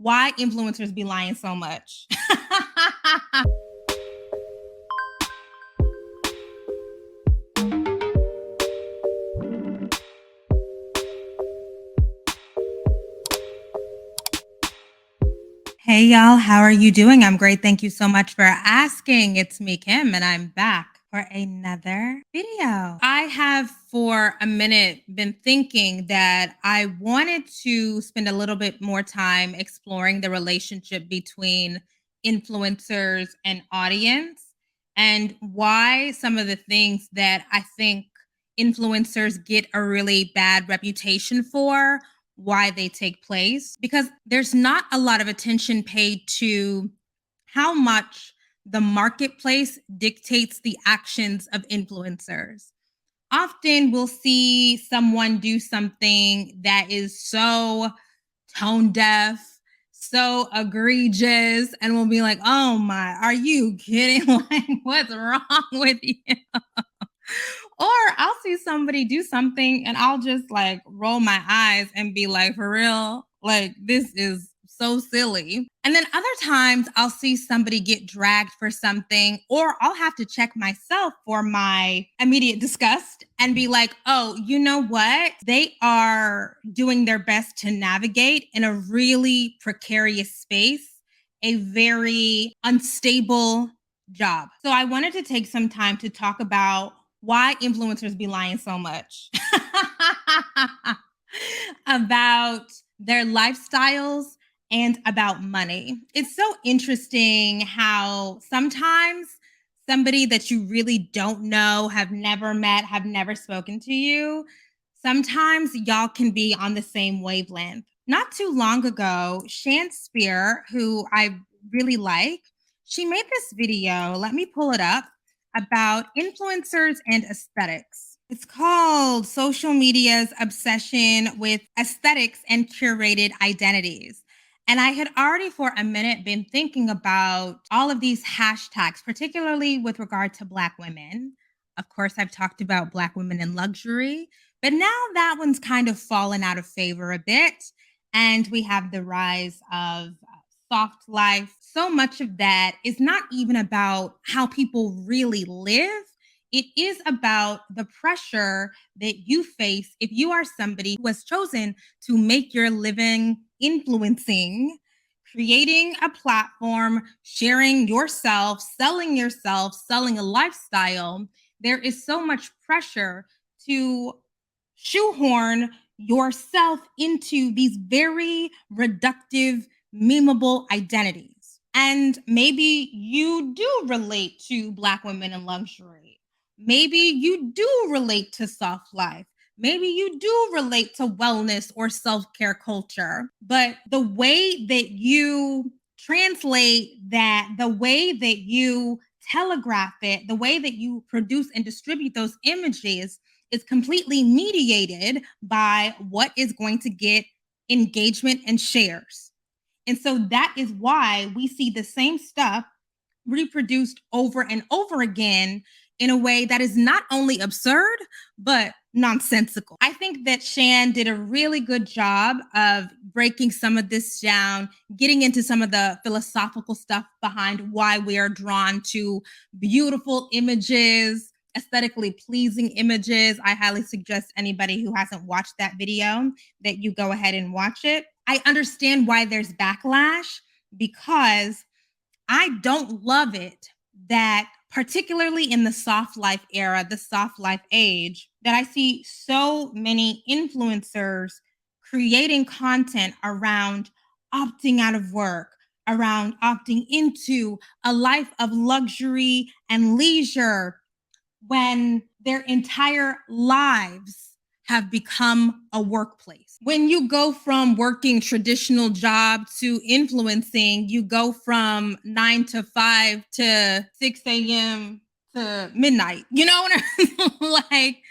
Why influencers be lying so much? Hey y'all, how are you doing? I'm great. Thank you so much for asking. It's me, Kim, and I'm back for another video. I have for a minute been thinking that I wanted to spend a little bit more time exploring the relationship between influencers and audience and why some of the things that I think influencers get a really bad reputation for, why they take place, because there's not a lot of attention paid to how much the marketplace dictates the actions of influencers. Often we'll see someone do something that is so tone deaf, so egregious, and we'll be like, oh my, are you kidding? Like, what's wrong with you? Or I'll see somebody do something and I'll just like roll my eyes and be like, for real, like this is so silly. And then other times I'll see somebody get dragged for something, or I'll have to check myself for my immediate disgust and be like, oh, you know what? They are doing their best to navigate in a really precarious space, a very unstable job. So I wanted to take some time to talk about why influencers be lying so much about their lifestyles and about money. It's so interesting how sometimes somebody that you really don't know, have never met, have never spoken to you, sometimes y'all can be on the same wavelength. Not too long ago, Shan Spear, who I really like, she made this video. Let me pull it up about influencers and aesthetics. It's called Social Media's Obsession with Aesthetics and Curated Identities. And I had already for a minute been thinking about all of these hashtags, particularly with regard to Black women. Of course, I've talked about Black women in luxury, but now that one's kind of fallen out of favor a bit. And we have the rise of soft life. So much of that is not even about how people really live. It is about the pressure that you face if you are somebody who has chosen to make your living influencing, creating a platform, sharing yourself, selling a lifestyle. There is so much pressure to shoehorn yourself into these very reductive, memeable identities. And maybe you do relate to Black women in luxury. Maybe you do relate to soft life. Maybe you do relate to wellness or self care culture. But the way that you translate that, the way that you telegraph it, the way that you produce and distribute those images is completely mediated by what is going to get engagement and shares. And so that is why we see the same stuff reproduced over and over again in a way that is not only absurd, but nonsensical. I think that Shan did a really good job of breaking some of this down, getting into some of the philosophical stuff behind why we are drawn to beautiful images, aesthetically pleasing images. I highly suggest anybody who hasn't watched that video that you go ahead and watch it. I understand why there's backlash because I don't love it that, particularly in the soft life era, the soft life age, that I see so many influencers creating content around opting out of work, around opting into a life of luxury and leisure when their entire lives have become a workplace. When you go from working traditional job to influencing, you go from 9 to 5 to 6 a.m. to midnight. You know what I mean? Like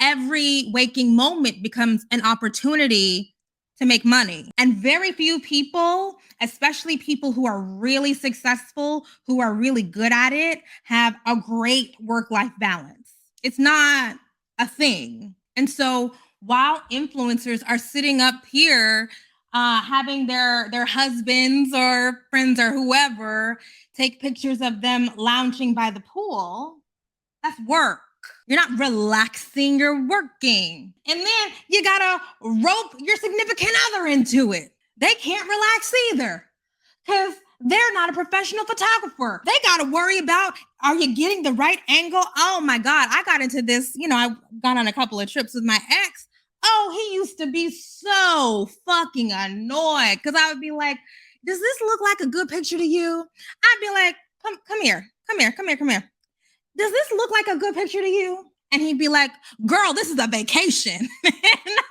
every waking moment becomes an opportunity to make money. And very few people, especially people who are really successful, who are really good at it, have a great work-life balance. It's not a thing. And so while influencers are sitting up here having their husbands or friends or whoever take pictures of them lounging by the pool. That's work. You're not relaxing, you're working. And then you gotta rope your significant other into it. They can't relax either because they're not a professional photographer. They got to worry about, are you getting the right angle? Oh my God, I got into this, I got on a couple of trips with my ex. Oh, he used to be so fucking annoyed because I would be like, does this look like a good picture to you? I'd be like, come here. Does this look like a good picture to you? And he'd be like, girl, this is a vacation. And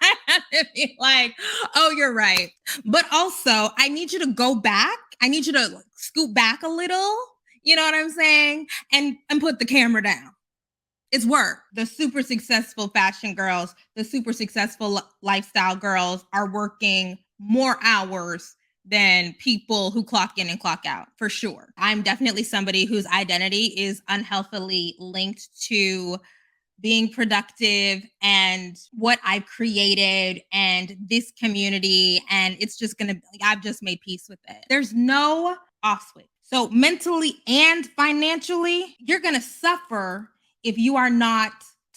I have to be like, oh, you're right. But also, I need you to go back. I need you to scoot back a little. You know what I'm saying? And put the camera down. It's work. The super successful fashion girls, the super successful lifestyle girls are working more hours than people who clock in and clock out, for sure. I'm definitely somebody whose identity is unhealthily linked to being productive and what I've created and this community. And it's just I've just made peace with it. There's no off switch. So mentally and financially, you're going to suffer if you are not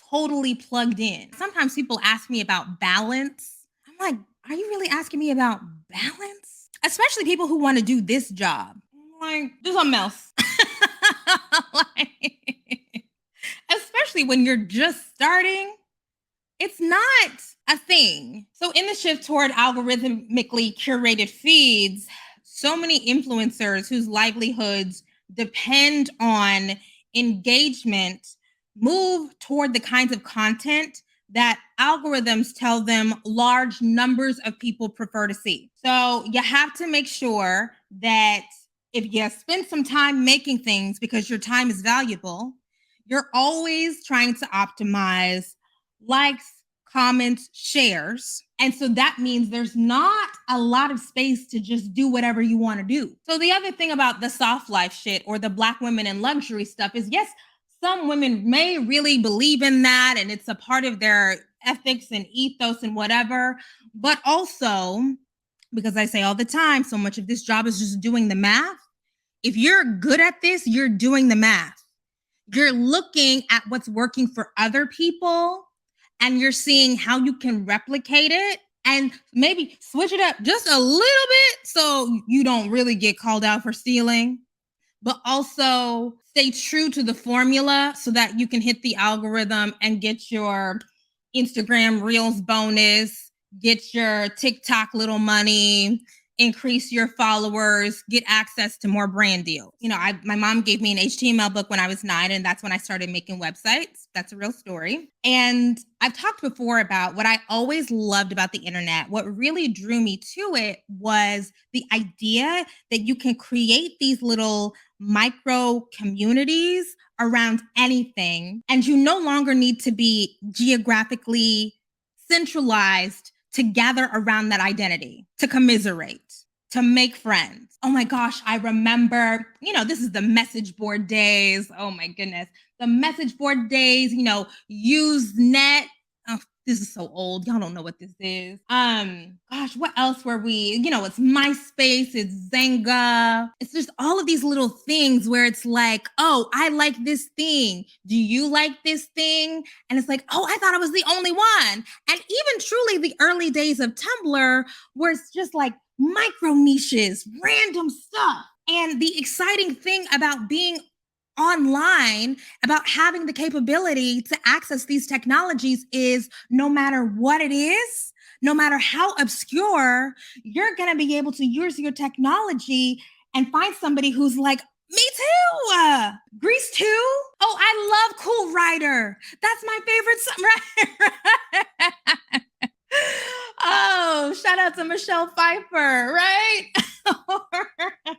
totally plugged in. Sometimes people ask me about balance. I'm like, are you really asking me about balance? Especially people who want to do this job. I'm like, do something else. Especially when you're just starting, it's not a thing. So in the shift toward algorithmically curated feeds, so many influencers whose livelihoods depend on engagement move toward the kinds of content that algorithms tell them large numbers of people prefer to see. So you have to make sure that if you spend some time making things because your time is valuable, you're always trying to optimize likes, comments, shares. And so that means there's not a lot of space to just do whatever you want to do. So the other thing about the soft life shit or the Black women in luxury stuff is, yes, some women may really believe in that and it's a part of their ethics and ethos and whatever. But also, because I say all the time, so much of this job is just doing the math. If you're good at this, you're doing the math. You're looking at what's working for other people and you're seeing how you can replicate it and maybe switch it up just a little bit so you don't really get called out for stealing, but also stay true to the formula so that you can hit the algorithm and get your Instagram Reels bonus, get your TikTok little money, increase your followers, get access to more brand deals. My mom gave me an HTML book when I was 9, and that's when I started making websites. That's a real story. And I've talked before about what I always loved about the internet. What really drew me to it was the idea that you can create these little micro communities around anything, and you no longer need to be geographically centralized to gather around that identity, to commiserate, to make friends. Oh my gosh, I remember, this is the message board days. Oh my goodness. The message board days, Usenet. Oh, this is so old. Y'all don't know what this is. Gosh, what else were we? It's MySpace, it's Zynga. It's just all of these little things where it's like, oh, I like this thing. Do you like this thing? And it's like, oh, I thought I was the only one. And even truly the early days of Tumblr, where it's just like micro niches, random stuff. And the exciting thing about being online, about having the capability to access these technologies is no matter what it is, no matter how obscure, you're going to be able to use your technology and find somebody who's like, me too. Grease too. Oh, I love Cool Rider. That's my favorite song. Oh, shout out to Michelle Pfeiffer, right?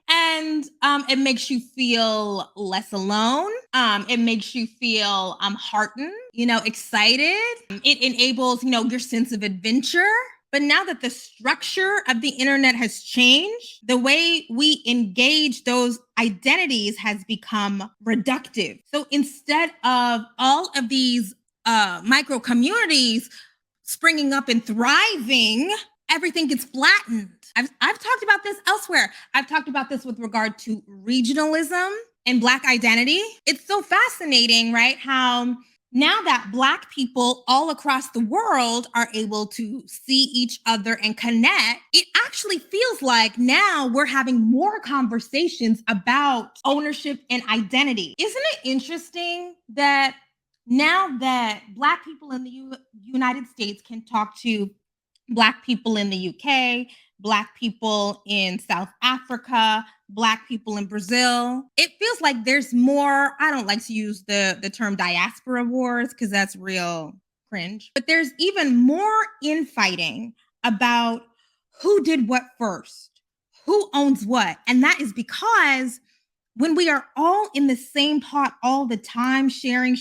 And it makes you feel less alone. It makes you feel heartened, excited. It enables, your sense of adventure. But now that the structure of the internet has changed, the way we engage those identities has become reductive. So instead of all of these micro communities springing up and thriving everything gets flattened. I've talked about this elsewhere. I've talked about this with regard to regionalism and Black identity. It's so fascinating, right? How now that Black people all across the world are able to see each other and connect, it actually feels like now we're having more conversations about ownership and identity. Isn't it interesting that now that Black people in the United States can talk to Black people in the UK, Black people in South Africa, Black people in Brazil. It feels like there's more, I don't like to use the term diaspora wars because that's real cringe, but there's even more infighting about who did what first, who owns what. And that is because when we are all in the same pot all the time, sharing,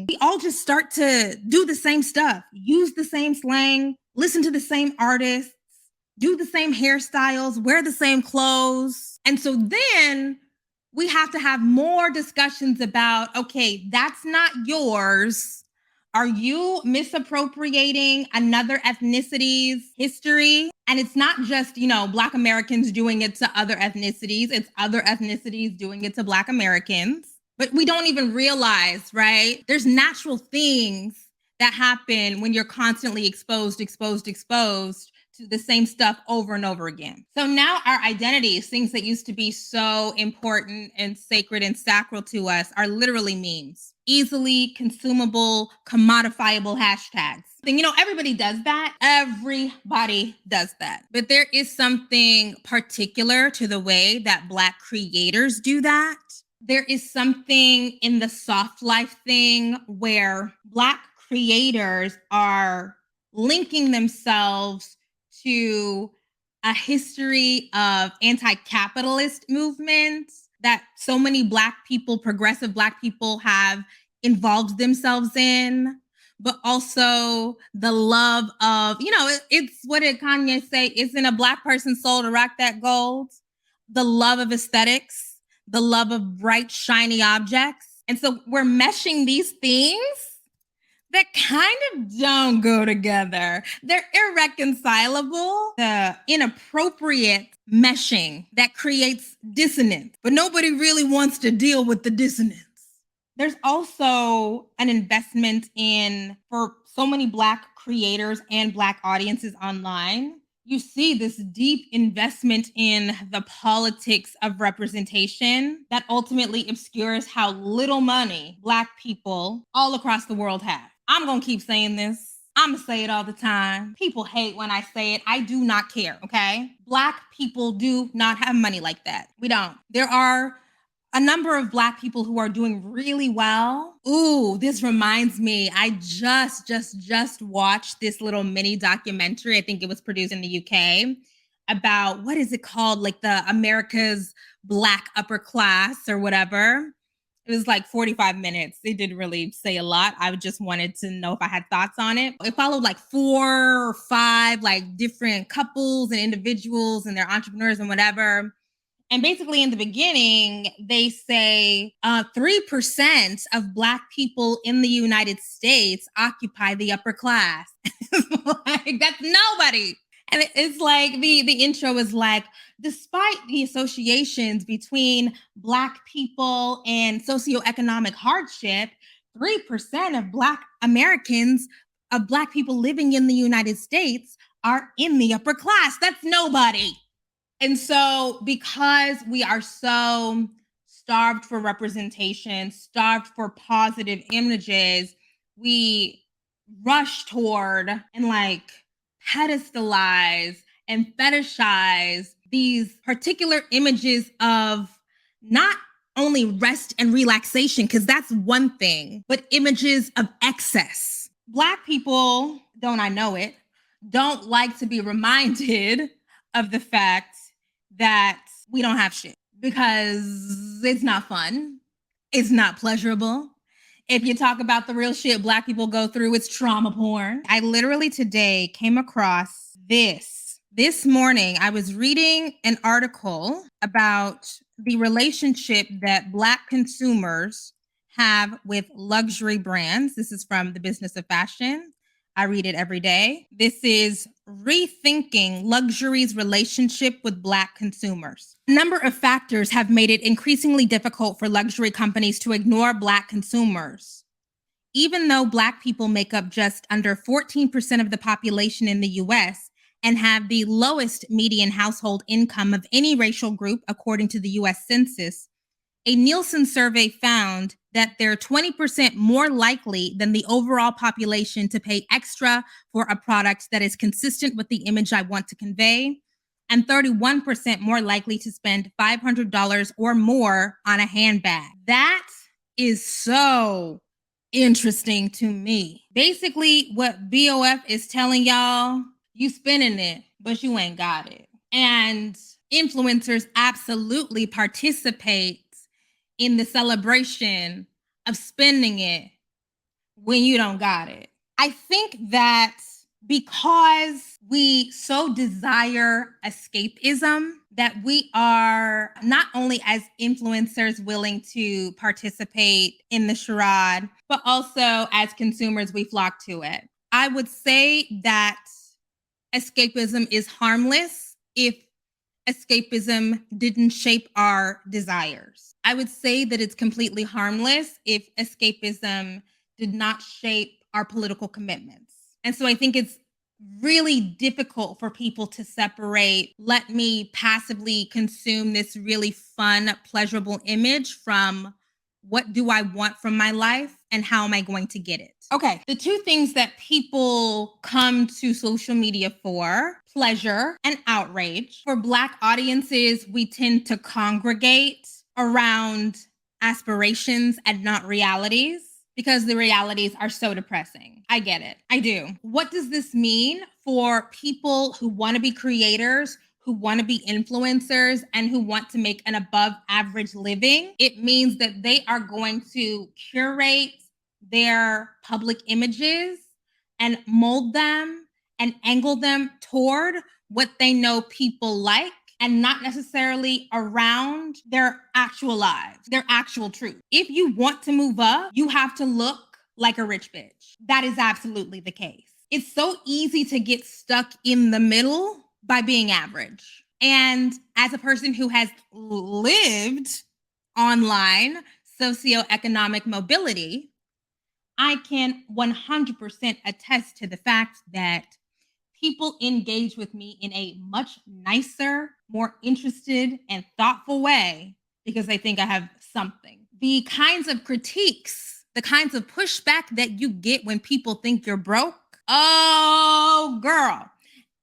we all just start to do the same stuff, use the same slang, listen to the same artists, do the same hairstyles, wear the same clothes. And so then we have to have more discussions about, okay, that's not yours. Are you misappropriating another ethnicity's history? And it's not just, Black Americans doing it to other ethnicities. It's other ethnicities doing it to Black Americans. But we don't even realize, right? There's natural things that happen when you're constantly exposed to the same stuff over and over again. So now our identities, things that used to be so important and sacred and sacral to us, are literally memes. Easily consumable, commodifiable hashtags. Everybody does that. Everybody does that. But there is something particular to the way that Black creators do that. There is something in the soft life thing where Black creators are linking themselves to a history of anti-capitalist movements that so many Black people, progressive Black people, have involved themselves in, but also the love of, it's what did Kanye say? Isn't a Black person's soul to rock that gold? The love of aesthetics, the love of bright, shiny objects. And so we're meshing these things that kind of don't go together. They're irreconcilable. The inappropriate meshing that creates dissonance, but nobody really wants to deal with the dissonance. There's also an investment for so many Black creators and Black audiences online. You see this deep investment in the politics of representation that ultimately obscures how little money Black people all across the world have. I'm going to keep saying this. I'm going to say it all the time. People hate when I say it. I do not care, okay? Black people do not have money like that. We don't. There are a number of Black people who are doing really well. Ooh, this reminds me. I just watched this little mini documentary. I think it was produced in the UK about, what is it called? Like the America's Black upper class or whatever. It was like 45 minutes. It didn't really say a lot. I just wanted to know if I had thoughts on it. It followed like 4 or 5 like different couples and individuals and their entrepreneurs and whatever. And basically in the beginning, they say 3% of Black people in the United States occupy the upper class. Like, that's nobody. And it's like the intro is like, despite the associations between Black people and socioeconomic hardship, 3% of Black Americans, of Black people living in the United States, are in the upper class. That's nobody. And so because we are so starved for representation, starved for positive images, we rush toward and like pedestalize and fetishize these particular images of not only rest and relaxation, because that's one thing, but images of excess. Black people, don't I know it, don't like to be reminded of the fact that we don't have shit because it's not fun. It's not pleasurable. If you talk about the real shit Black people go through, it's trauma porn. I literally today came across this. This morning, I was reading an article about the relationship that Black consumers have with luxury brands. This is from the Business of Fashion. I read it every day. This is rethinking luxury's relationship with Black consumers. A number of factors have made it increasingly difficult for luxury companies to ignore Black consumers. Even though Black people make up just under 14% of the population in the US and have the lowest median household income of any racial group, according to the US Census, a Nielsen survey found that they're 20% more likely than the overall population to pay extra for a product that is consistent with the image I want to convey, and 31% more likely to spend $500 or more on a handbag. That is so interesting to me. Basically, what BOF is telling y'all, you spending it, but you ain't got it. And influencers absolutely participate in the celebration of spending it when you don't got it. I think that because we so desire escapism, that we are not only as influencers willing to participate in the charade, but also as consumers, we flock to it. I would say that escapism is harmless if escapism didn't shape our desires. I would say that it's completely harmless if escapism did not shape our political commitments. And so I think it's really difficult for people to separate, let me passively consume this really fun, pleasurable image from what do I want from my life and how am I going to get it? Okay, the two things that people come to social media for, pleasure and outrage. For Black audiences, we tend to congregate around aspirations and not realities because the realities are so depressing. I get it. I do. What does this mean for people who want to be creators, who want to be influencers, and who want to make an above average living? It means that they are going to curate their public images and mold them and angle them toward what they know people like and not necessarily around their actual lives, their actual truth. If you want to move up, you have to look like a rich bitch. That is absolutely the case. It's so easy to get stuck in the middle by being average. And as a person who has lived online socioeconomic mobility, I can 100% attest to the fact that people engage with me in a much nicer, more interested, and thoughtful way because they think I have something. The kinds of critiques, the kinds of pushback that you get when people think you're broke, oh, girl.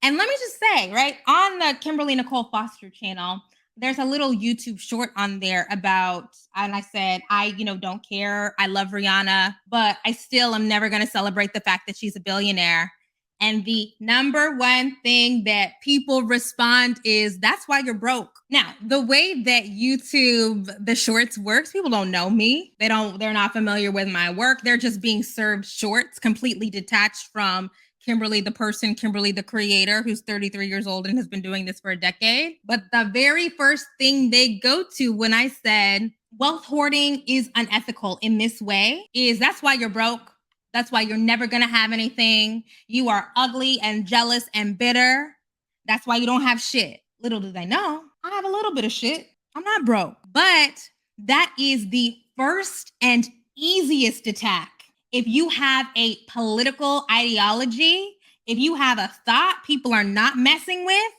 And let me just say, right, on the Kimberly Nicole Foster channel, there's a little YouTube short on there about, and I said, I don't care. I love Rihanna, but I still am never going to celebrate the fact that she's a billionaire. And the number one thing that people respond is, that's why you're broke. Now, the way that YouTube, the shorts works, people don't know me. They're not familiar with my work. They're just being served shorts, completely detached from Kimberly the person, Kimberly the creator, who's 33 years old and has been doing this for a decade. But the very first thing they go to when I said wealth hoarding is unethical in this way is, that's why you're broke. That's why you're never going to have anything. You are ugly and jealous and bitter. That's why you don't have shit. Little do they know, I have a little bit of shit. I'm not broke. But that is the first and easiest attack. If you have a political ideology, if you have a thought people are not messing with,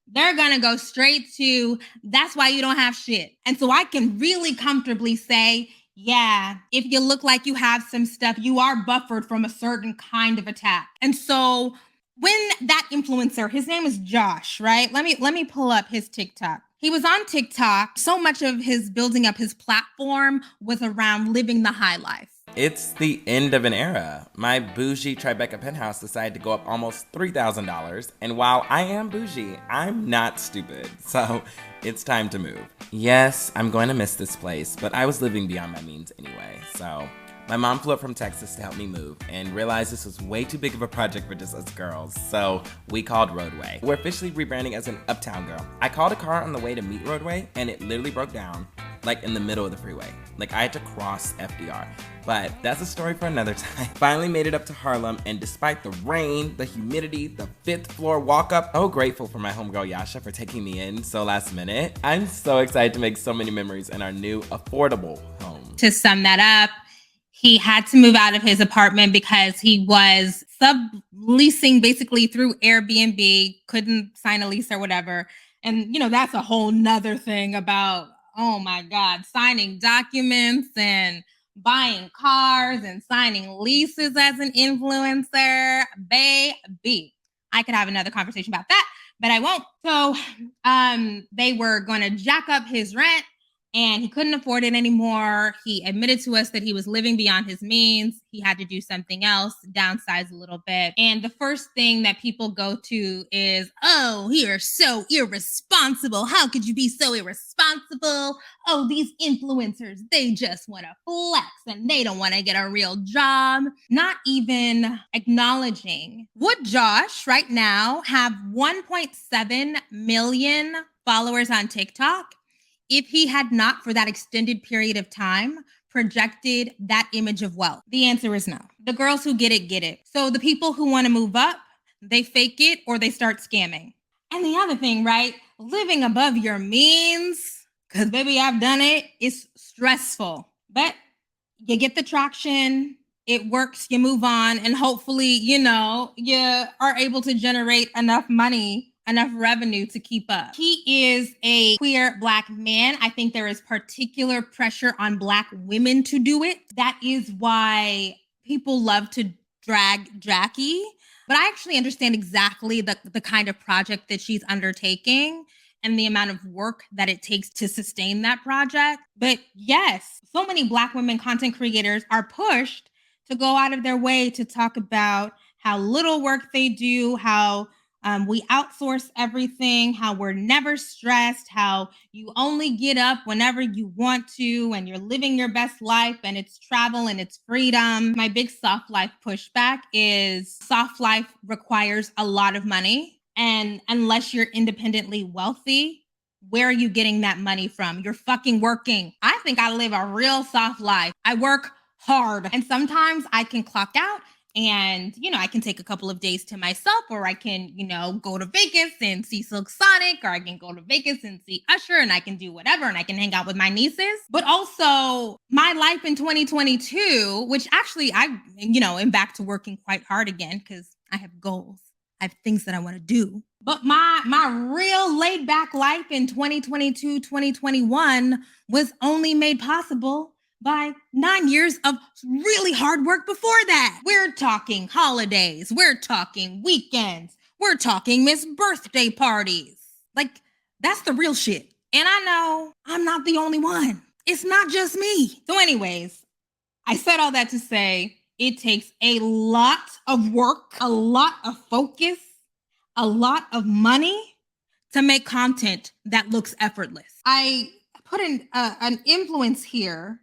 they're going to go straight to, that's why you don't have shit. And so I can really comfortably say, yeah, if you look like you have some stuff, you are buffered from a certain kind of attack. And so when that influencer, his name is Josh, right? Let me pull up his TikTok. He was on TikTok. So much of his building up his platform was around living the high life. It's the end of an era. My bougie Tribeca penthouse decided to go up almost $3,000. And while I am bougie, I'm not stupid. So it's time to move. Yes, I'm going to miss this place, but I was living beyond my means anyway. So my mom flew up from Texas to help me move and realized this was way too big of a project for just us girls. So we called Roadway. We're officially rebranding as an Uptown Girl. I called a car on the way to meet Roadway and it literally broke down. like in the middle of the freeway. Like I had to cross FDR. But that's a story for another time. Finally made it up to Harlem, and despite the rain, the humidity, the 5th floor walk up, so grateful for my homegirl Yasha for taking me in so last minute. I'm so excited to make so many memories in our new affordable home. To sum that up, he had to move out of his apartment because he was subleasing basically through Airbnb, couldn't sign a lease or whatever. And, that's a whole nother thing about, oh my God, signing documents and buying cars and signing leases as an influencer. Baby, I could have another conversation about that, but I won't. So they were going to jack up his rent, and he couldn't afford it anymore. He admitted to us that he was living beyond his means. He had to do something else, downsize a little bit. And the first thing that people go to is, oh, you're so irresponsible. How could you be so irresponsible? Oh, these influencers, they just want to flex and they don't want to get a real job. Not even acknowledging. Would Josh right now have 1.7 million followers on TikTok if he had not, for that extended period of time, projected that image of wealth? The answer is no. The girls who get it, get it. So the people who want to move up, they fake it or they start scamming. And the other thing, right? Living above your means, because baby, I've done it, it's stressful. But you get the traction, it works, you move on, and hopefully, you are able to generate enough money, enough revenue to keep up. He is a queer Black man. I think there is particular pressure on Black women to do it. That is why people love to drag Jackie. But I actually understand exactly the kind of project that she's undertaking and the amount of work that it takes to sustain that project. But yes, so many Black women content creators are pushed to go out of their way to talk about how little work they do, how we outsource everything, how we're never stressed, how you only get up whenever you want to, and you're living your best life, and it's travel and it's freedom. My big soft life pushback is soft life requires a lot of money. And unless you're independently wealthy, where are you getting that money from? You're fucking working. I think I live a real soft life. I work hard. And sometimes I can clock out and, I can take a couple of days to myself, or I can, go to Vegas and see Silk Sonic, or I can go to Vegas and see Usher, and I can do whatever, and I can hang out with my nieces. But also my life in 2022, which actually I, am back to working quite hard again because I have goals. I have things that I want to do. But my real laid back life in 2022, 2021 was only made possible by 9 years of really hard work before that. We're talking holidays. We're talking weekends. We're talking missed birthday parties. Like, that's the real shit. And I know I'm not the only one. It's not just me. So anyways, I said all that to say it takes a lot of work, a lot of focus, a lot of money to make content that looks effortless. I put in an influence here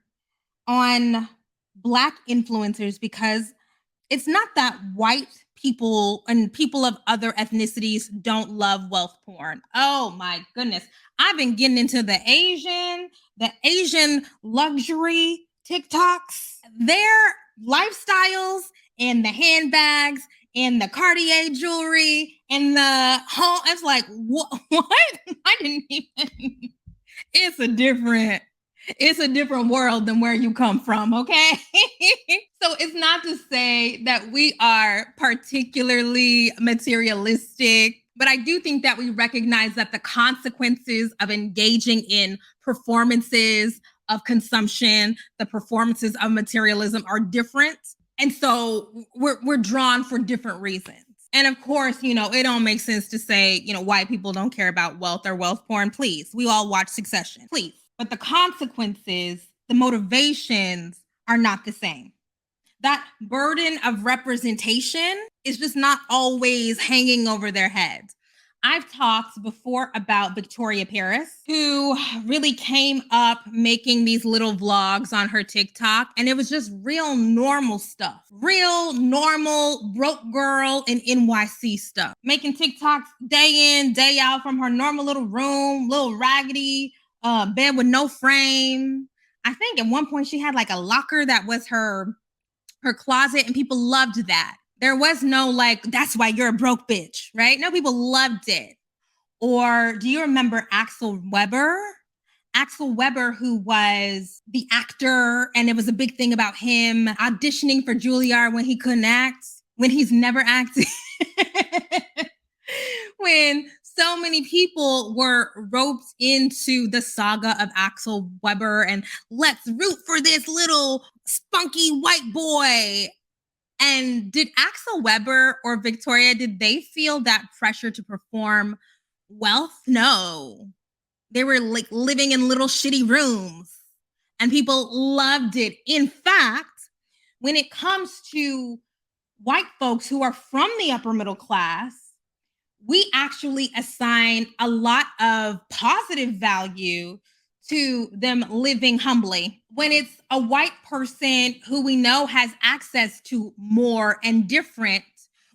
on Black influencers because it's not that white people and people of other ethnicities don't love wealth porn. Oh my goodness. I've been getting into the Asian luxury TikToks. Their lifestyles and the handbags and the Cartier jewelry and the home. It's like, what? I didn't even. It's a different world than where you come from, okay? So it's not to say that we are particularly materialistic, but I do think that we recognize that the consequences of engaging in performances of consumption, the performances of materialism are different. And so we're drawn for different reasons. And of course, it don't make sense to say, white people don't care about wealth or wealth porn. Please, we all watch Succession, please. But the consequences, the motivations are not the same. That burden of representation is just not always hanging over their heads. I've talked before about Victoria Paris, who really came up making these little vlogs on her TikTok, and it was just real normal stuff. Real normal broke girl in NYC stuff. Making TikToks day in, day out from her normal little room, little raggedy bed with no frame. I think at one point she had like a locker that was her closet, and people loved that. There was no like, that's why you're a broke bitch, right? No, people loved it. Or do you remember Axel Weber? Axel Weber, who was the actor, and it was a big thing about him auditioning for Juilliard when he couldn't act, when he's never acted. When so many people were roped into the saga of Axel Weber and let's root for this little spunky white boy. And did Axel Weber or Victoria, did they feel that pressure to perform wealth? No. They were like living in little shitty rooms and people loved it. In fact, when it comes to white folks who are from the upper middle class, we actually assign a lot of positive value to them living humbly. When it's a white person who we know has access to more and different,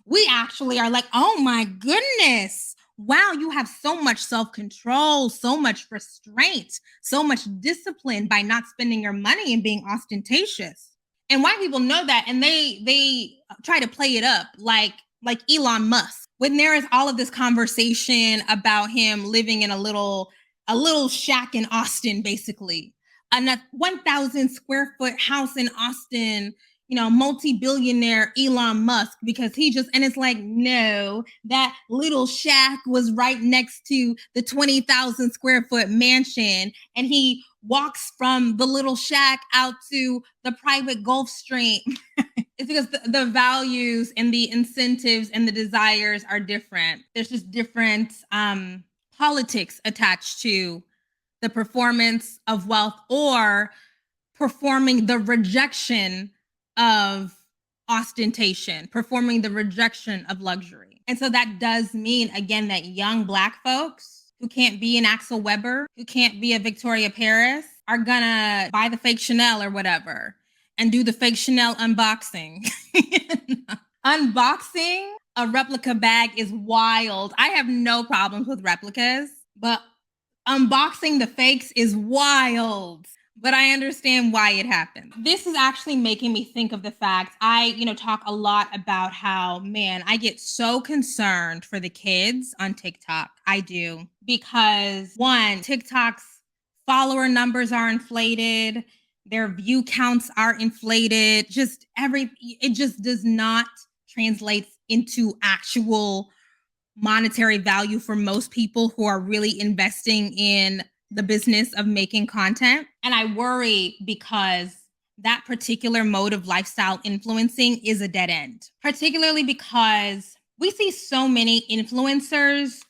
we actually are like, oh my goodness, wow, you have so much self-control, so much restraint, so much discipline by not spending your money and being ostentatious. And white people know that, and they try to play it up like Elon Musk. When there is all of this conversation about him living in a little shack in Austin, basically, a 1,000 square foot house in Austin, multi-billionaire Elon Musk, because and it's like, no, that little shack was right next to the 20,000 square foot mansion. And he walks from the little shack out to the private Gulf Stream. It's because the values and the incentives and the desires are different. There's just different politics attached to the performance of wealth or performing the rejection of ostentation, performing the rejection of luxury. And so that does mean, again, that young Black folks who can't be an Axel Weber, who can't be a Victoria Paris, are gonna buy the fake Chanel or whatever and do the fake Chanel unboxing. Unboxing a replica bag is wild. I have no problems with replicas, but unboxing the fakes is wild. But I understand why it happens. This is actually making me think of the fact I, talk a lot about how, man, I get so concerned for the kids on TikTok. I do. Because one, TikTok's follower numbers are inflated. Their view counts are inflated. It just does not translate into actual monetary value for most people who are really investing in the business of making content. And I worry because that particular mode of lifestyle influencing is a dead end, particularly because we see so many influencers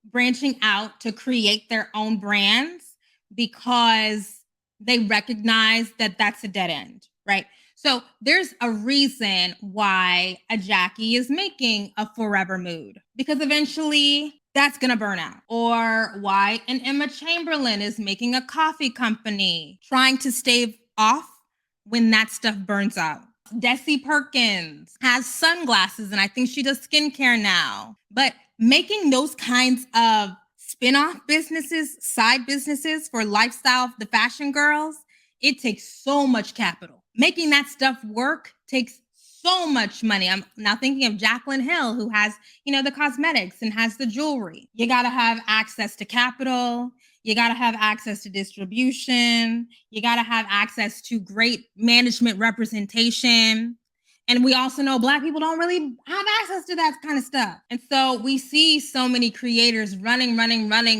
branching out to create their own brands because they recognize that that's a dead end, right? So there's a reason why a Jackie is making a Forever Mood, because eventually that's going to burn out. Or why an Emma Chamberlain is making a coffee company, trying to stave off when that stuff burns out. Desi Perkins has sunglasses, and I think she does skincare now. But making those kinds of spin-off businesses, side businesses for lifestyle, the fashion girls, it takes so much capital. Making that stuff work takes so much money. I'm now thinking of Jaclyn Hill, who has, the cosmetics and has the jewelry. You got to have access to capital. You got to have access to distribution. You got to have access to great management representation. And we also know Black people don't really have access to that kind of stuff. And so we see so many creators running,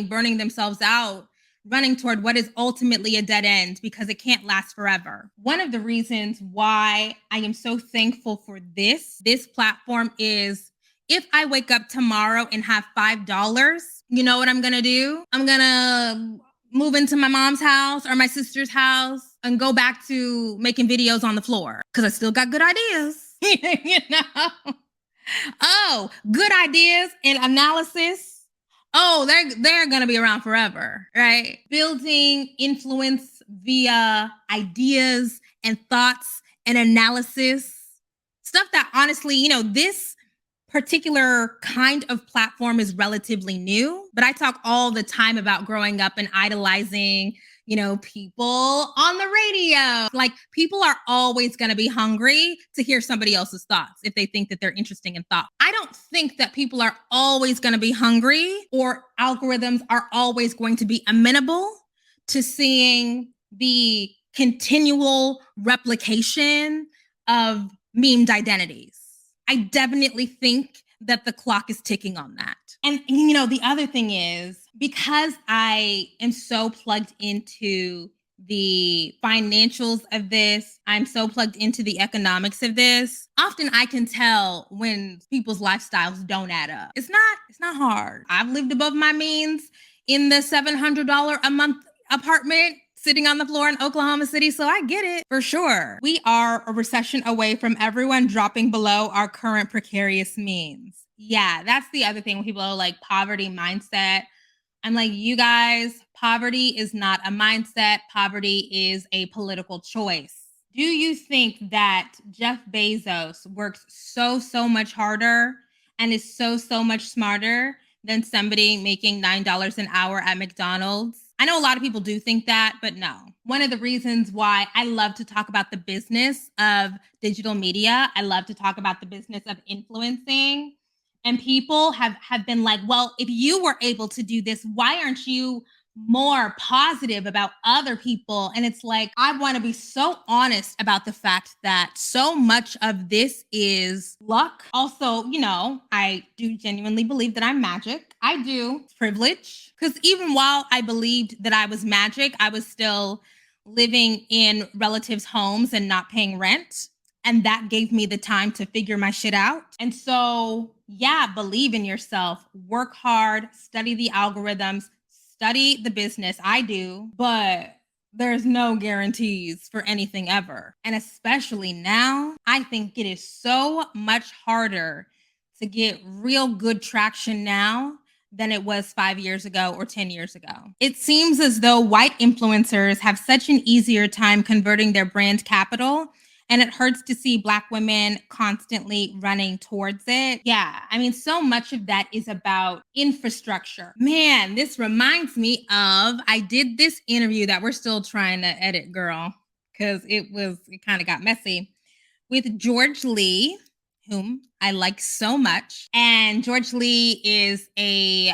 burning themselves out, running toward what is ultimately a dead end because it can't last forever. One of the reasons why I am so thankful for this platform is if I wake up tomorrow and have $5, you know what I'm going to do? I'm going to move into my mom's house or my sister's house and go back to making videos on the floor because I still got good ideas, Oh, good ideas and analysis. Oh, they're going to be around forever, right? Building influence via ideas and thoughts and analysis. Stuff that honestly, this particular kind of platform is relatively new, but I talk all the time about growing up and idolizing, people on the radio. Like, people are always going to be hungry to hear somebody else's thoughts if they think that they're interesting in thought. I don't think that people are always going to be hungry, or algorithms are always going to be amenable to seeing the continual replication of memed identities. I definitely think that the clock is ticking on that. And, the other thing is, because I am so plugged into the financials of this, I'm so plugged into the economics of this, often I can tell when people's lifestyles don't add up. It's not hard. I've lived above my means in the $700 a month apartment sitting on the floor in Oklahoma City, so I get it for sure. We are a recession away from everyone dropping below our current precarious means. Yeah, that's the other thing when people are like poverty mindset. I'm like, you guys, poverty is not a mindset. Poverty is a political choice. Do you think that Jeff Bezos works so much harder and is so much smarter than somebody making $9 an hour at McDonald's? I know a lot of people do think that, but no. One of the reasons why I love to talk about the business of digital media, I love to talk about the business of influencing. And people have been like, well, if you were able to do this, why aren't you more positive about other people? And it's like, I want to be so honest about the fact that so much of this is luck. Also, I do genuinely believe that I'm magic. I do. It's privilege. Because even while I believed that I was magic, I was still living in relatives' homes and not paying rent. And that gave me the time to figure my shit out. And so, yeah, believe in yourself, work hard, study the algorithms, study the business. I do, but there's no guarantees for anything ever. And especially now, I think it is so much harder to get real good traction now than it was 5 years ago or 10 years ago. It seems as though white influencers have such an easier time converting their brand capital, and it hurts to see Black women constantly running towards it. Yeah, I mean, so much of that is about infrastructure. Man, this reminds me of, I did this interview that we're still trying to edit, girl, because it kind of got messy, with George Lee, whom I like so much. And George Lee is a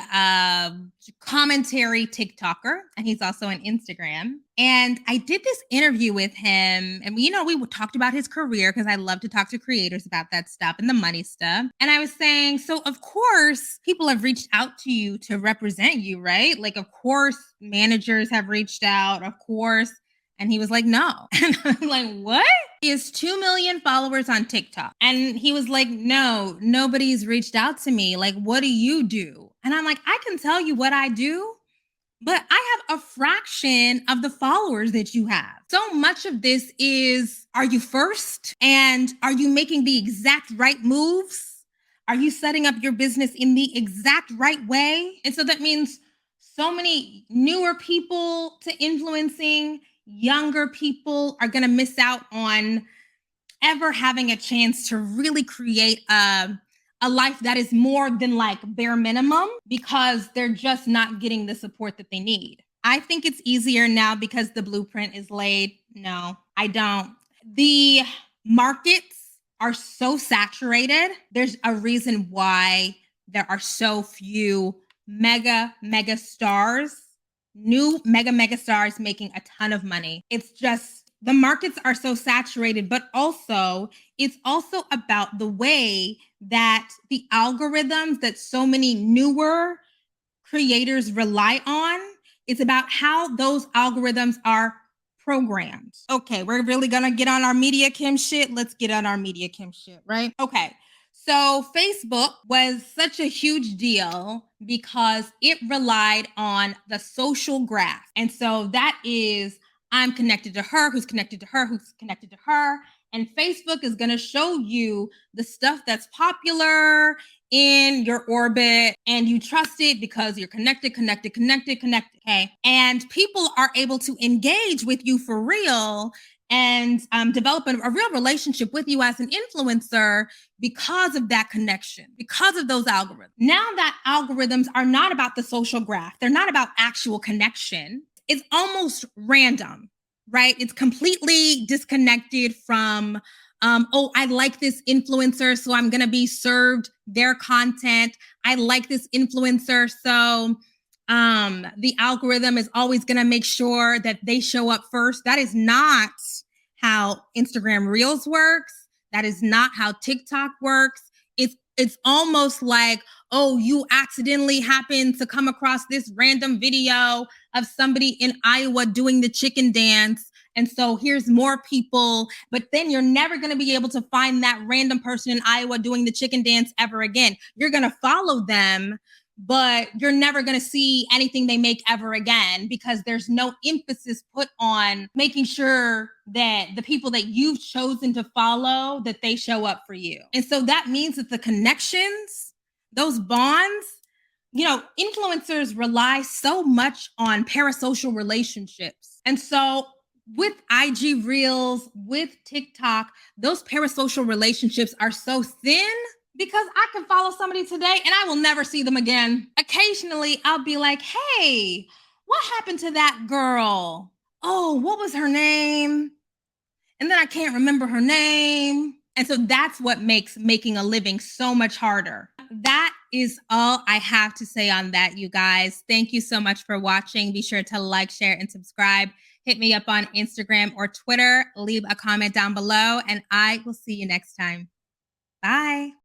commentary TikToker, and he's also on Instagram. And I did this interview with him, and we talked about his career, because I love to talk to creators about that stuff and the money stuff. And I was saying, so of course, people have reached out to you to represent you, right? Like, of course, managers have reached out, of course. And he was like, no. And I'm like, what? He has 2 million followers on TikTok. And he was like, no, nobody's reached out to me. Like, what do you do? And I'm like, I can tell you what I do, but I have a fraction of the followers that you have. So much of this is, are you first? And are you making the exact right moves? Are you setting up your business in the exact right way? And so that means so many newer people to influencing, younger people are going to miss out on ever having a chance to really create a life that is more than like bare minimum, because they're just not getting the support that they need. I think it's easier now because the blueprint is laid. No, I don't. The markets are so saturated. There's a reason why there are so few mega stars, new mega stars making a ton of money. It's just, the markets are so saturated, but also it's also about the way that the algorithms that so many newer creators rely on. It's about how those algorithms are programmed. Okay, we're really gonna get on our media Kim shit. Let's get on our media Kim shit, right? Okay. So Facebook was such a huge deal because it relied on the social graph. And so that is, I'm connected to her, who's connected to her, who's connected to her. And Facebook is going to show you the stuff that's popular in your orbit, and you trust it because you're connected. Okay. And people are able to engage with you for real and develop a real relationship with you as an influencer because of that connection, because of those algorithms. Now that algorithms are not about the social graph, they're not about actual connection, it's almost random, right? It's completely disconnected from, oh, I like this influencer, so I'm going to be served their content. I like this influencer, so the algorithm is always going to make sure that they show up first. That is not how Instagram Reels works. That is not how TikTok works. It's almost like, oh, you accidentally happen to come across this random video of somebody in Iowa doing the chicken dance. And so here's more people, but then you're never going to be able to find that random person in Iowa doing the chicken dance ever again. You're going to follow them, but you're never going to see anything they make ever again because there's no emphasis put on making sure that the people that you've chosen to follow, that they show up for you. And so that means that the connections, those bonds, influencers rely so much on parasocial relationships. And so with IG Reels, with TikTok, those parasocial relationships are so thin because I can follow somebody today and I will never see them again. Occasionally, I'll be like, hey, what happened to that girl? Oh, what was her name? And then I can't remember her name. And so that's what makes making a living so much harder. That is all I have to say on that, you guys. Thank you so much for watching. Be sure to like, share, and subscribe. Hit me up on Instagram or Twitter. Leave a comment down below, and I will see you next time. Bye.